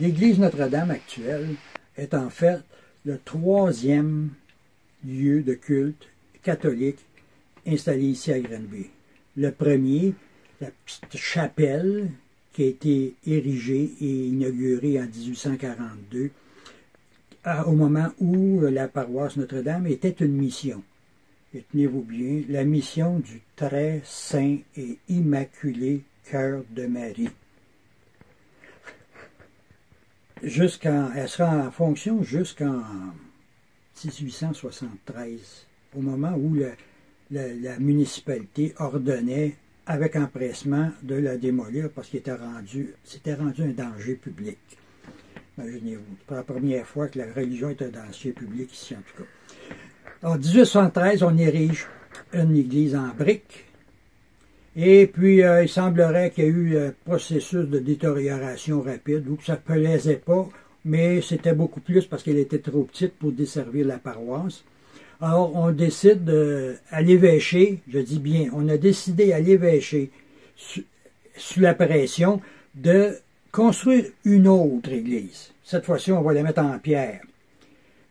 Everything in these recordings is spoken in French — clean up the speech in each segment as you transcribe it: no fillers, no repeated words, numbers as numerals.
l'église Notre-Dame actuelle est en fait le troisième lieu de culte catholique installé ici à Granby. Le premier, la petite chapelle qui a été érigée et inaugurée en 1842, au moment où la paroisse Notre-Dame était une mission. Et tenez-vous bien, la mission du très saint et immaculé cœur de Marie. Elle sera en fonction jusqu'en 1873, au moment où la municipalité ordonnait avec empressement de la démolir parce qu'il s'était rendu un danger public. Imaginez-vous, c'est la première fois que la religion est un danger public ici, en tout cas. En 1873, on érige une église en briques. Et puis, il semblerait qu'il y a eu un processus de détérioration rapide, où ça ne plaisait pas, mais c'était beaucoup plus parce qu'elle était trop petite pour desservir la paroisse. Alors, on décide à l'évêché, je dis bien, on a décidé à l'évêché, sous la pression, de construire une autre église. Cette fois-ci, on va la mettre en pierre.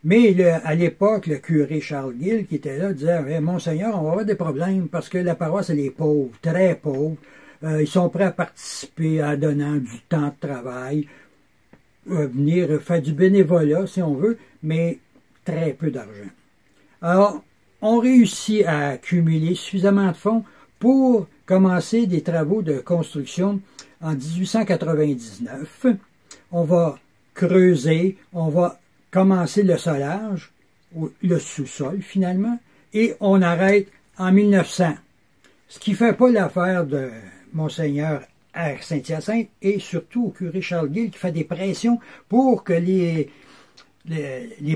Mais à l'époque, le curé Charles Gill, qui était là, disait « Monseigneur, on va avoir des problèmes parce que la paroisse, elle est pauvre, très pauvre. Ils sont prêts à participer en donnant du temps de travail, venir faire du bénévolat, si on veut, mais très peu d'argent. » Alors, on réussit à accumuler suffisamment de fonds pour commencer des travaux de construction en 1899. On va creuser, on va commencer le solage, le sous-sol finalement, et on arrête en 1900. Ce qui ne fait pas l'affaire de Monseigneur à Saint-Hyacinthe et surtout au curé Charles Gill qui fait des pressions pour que les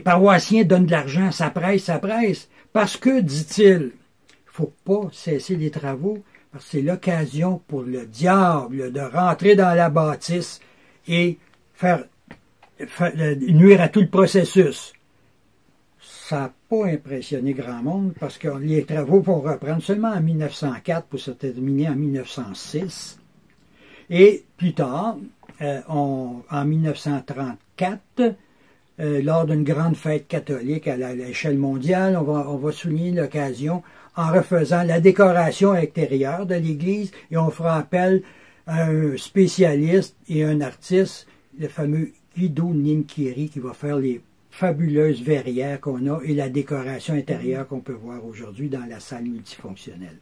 paroissiens donnent de l'argent, ça presse, parce que, dit-il, il ne faut pas cesser les travaux, parce que c'est l'occasion pour le diable de rentrer dans la bâtisse et nuire à tout le processus. Ça n'a pas impressionné grand monde, parce que les travaux vont reprendre seulement en 1904 pour se terminer en 1906. Et plus tard, en 1934, lors d'une grande fête catholique à l'échelle mondiale, on va souligner l'occasion en refaisant la décoration extérieure de l'église et on fera appel à un spécialiste et un artiste, le fameux Guido Ninchiri, qui va faire les fabuleuses verrières qu'on a et la décoration intérieure qu'on peut voir aujourd'hui dans la salle multifonctionnelle.